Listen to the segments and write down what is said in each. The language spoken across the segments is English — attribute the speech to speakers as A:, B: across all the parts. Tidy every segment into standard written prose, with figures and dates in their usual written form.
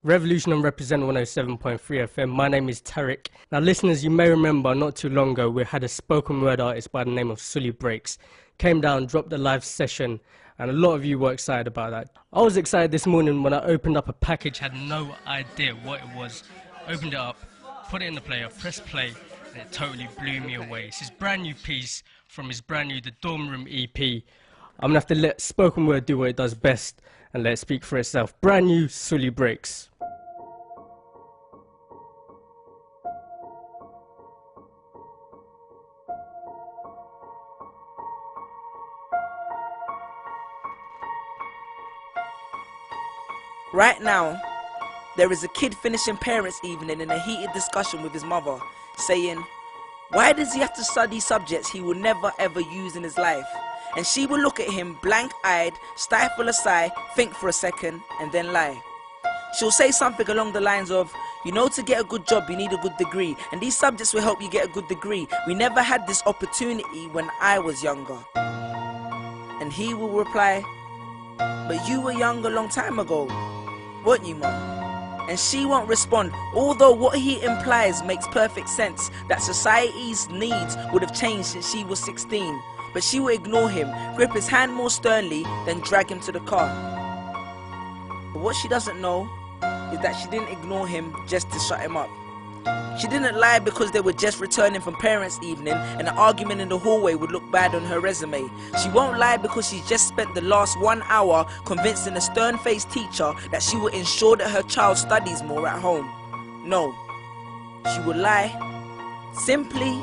A: Revolution and Represent 107.3 FM. My name is Tariq. Now, listeners, you may remember not too long ago we had a spoken word artist by the name of Sully Breaks. Came down, dropped a live session, and a lot of you were excited about that. I was excited this morning when I opened up a package, had no idea what it was. Opened it up, put it in the player, pressed play, and it totally blew me away. It's his brand new piece from his brand new The Dorm Room EP. I'm gonna have to let spoken word do what it does best and let it speak for itself. Brand new Sully Breaks.
B: Right now, there is a kid finishing parents' evening in a heated discussion with his mother, saying, why does he have to study subjects he will never ever use in his life? And she will look at him blank-eyed, stifle a sigh, think for a second, and then lie. She'll say something along the lines of, you know, to get a good job you need a good degree, and these subjects will help you get a good degree. We never had this opportunity when I was younger. And he will reply, but you were young a long time ago, weren't you, Mum? And she won't respond, although what he implies makes perfect sense, that society's needs would have changed since she was 16. But she will ignore him, grip his hand more sternly, then drag him to the car. But what she doesn't know is that she didn't ignore him just to shut him up. She didn't lie because they were just returning from parents' evening and an argument in the hallway would look bad on her resume. She won't lie because she just spent the last 1 hour convincing a stern-faced teacher that she will ensure that her child studies more at home. No, she will lie simply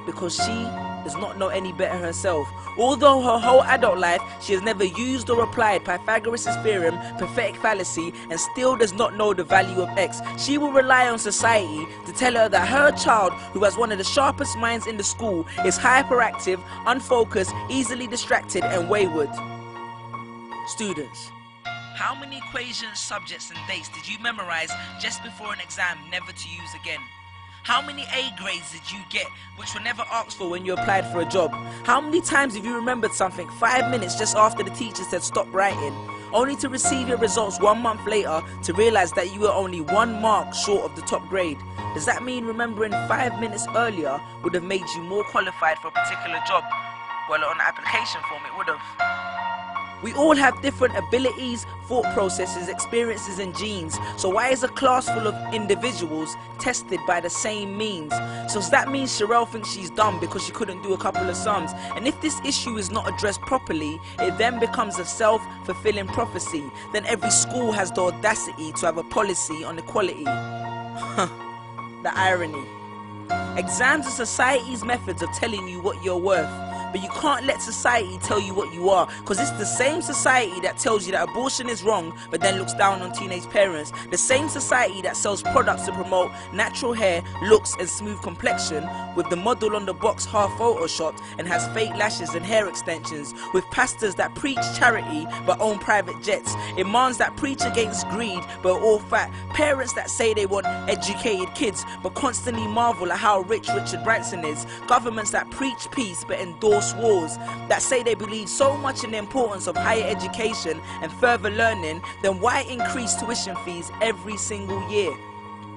B: because she does not know any better herself. Although her whole adult life she has never used or applied Pythagoras' theorem, pathetic fallacy, and still does not know the value of x, she will rely on society to tell her that her child, who has one of the sharpest minds in the school, is hyperactive, unfocused, easily distracted, and wayward. Students, how many equations, subjects, and dates did you memorize just before an exam never to use again? How many A grades did you get which were never asked for when you applied for a job? How many times have you remembered something 5 minutes just after the teacher said stop writing, only to receive your results 1 month later to realize that you were only 1 mark short of the top grade? Does that mean remembering 5 minutes earlier would have made you more qualified for a particular job? Well, on the application form it would have. We all have different abilities, thought processes, experiences and genes. So why is a class full of individuals tested by the same means? So does that mean Sherelle thinks she's dumb because she couldn't do a couple of sums? And if this issue is not addressed properly, it then becomes a self-fulfilling prophecy. Then every school has the audacity to have a policy on equality. The irony. Exams are society's methods of telling you what you're worth. But you can't let society tell you what you are, because it's the same society that tells you that abortion is wrong but then looks down on teenage parents. The same society that sells products to promote natural hair, looks and smooth complexion, with the model on the box half photoshopped and has fake lashes and hair extensions, with pastors that preach charity but own private jets, imams that preach against greed but are all fat, parents that say they want educated kids but constantly marvel at how rich Richard Branson is, governments that preach peace but endorse wars, that say they believe so much in the importance of higher education and further learning, then why increase tuition fees every single year?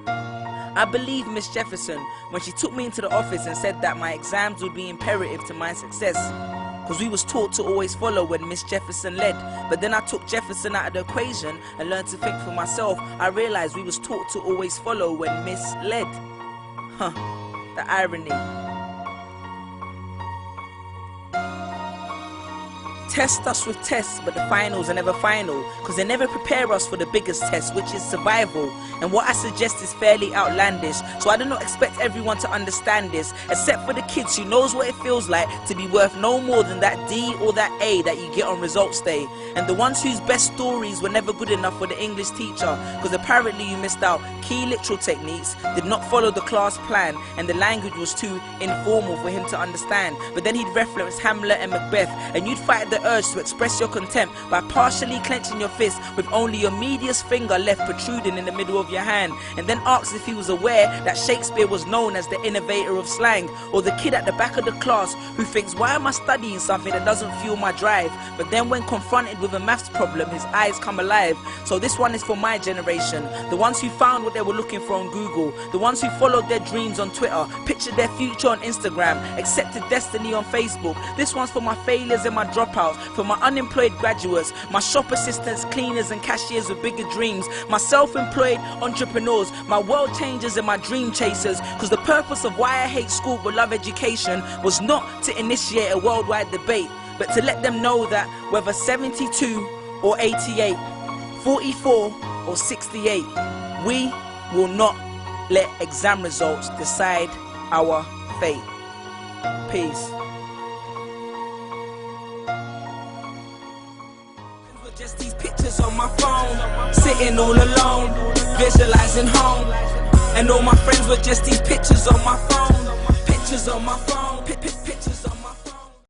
B: I believe Miss Jefferson when she took me into the office and said that my exams would be imperative to my success, because we was taught to always follow when Miss Jefferson led. But then I took Jefferson out of the equation and learned to think for myself. I realized we was taught to always follow when Miss led. The irony. Test us with tests, but the finals are never final, because they never prepare us for the biggest test, which is survival. And what I suggest is fairly outlandish, so I do not expect everyone to understand this, except for the kids who knows what it feels like to be worth no more than that D or that A that you get on results day, and the ones whose best stories were never good enough for the English teacher, because apparently you missed out key literal techniques, did not follow the class plan, and the language was too informal for him to understand. But then he'd reference Hamlet and Macbeth, and you'd fight the the urge to express your contempt by partially clenching your fist with only your medius finger left protruding in the middle of your hand, and then asks if he was aware that Shakespeare was known as the innovator of slang, or the kid at the back of the class who thinks, why am I studying something that doesn't fuel my drive? But then when confronted with a maths problem, his eyes come alive. So this one is for my generation, the ones who found what they were looking for on Google, the ones who followed their dreams on Twitter, pictured their future on Instagram, accepted destiny on Facebook. This one's for my failures and my dropouts, for my unemployed graduates, my shop assistants, cleaners and cashiers with bigger dreams, my self-employed entrepreneurs, my world changers and my dream chasers. Because the purpose of why I hate school but love education was not to initiate a worldwide debate, but to let them know that whether 72 or 88, 44 or 68, we will not let exam results decide our fate. Peace. Just these pictures on my phone, sitting all alone, visualizing home. And all my friends were just these pictures on my phone, pictures on my phone.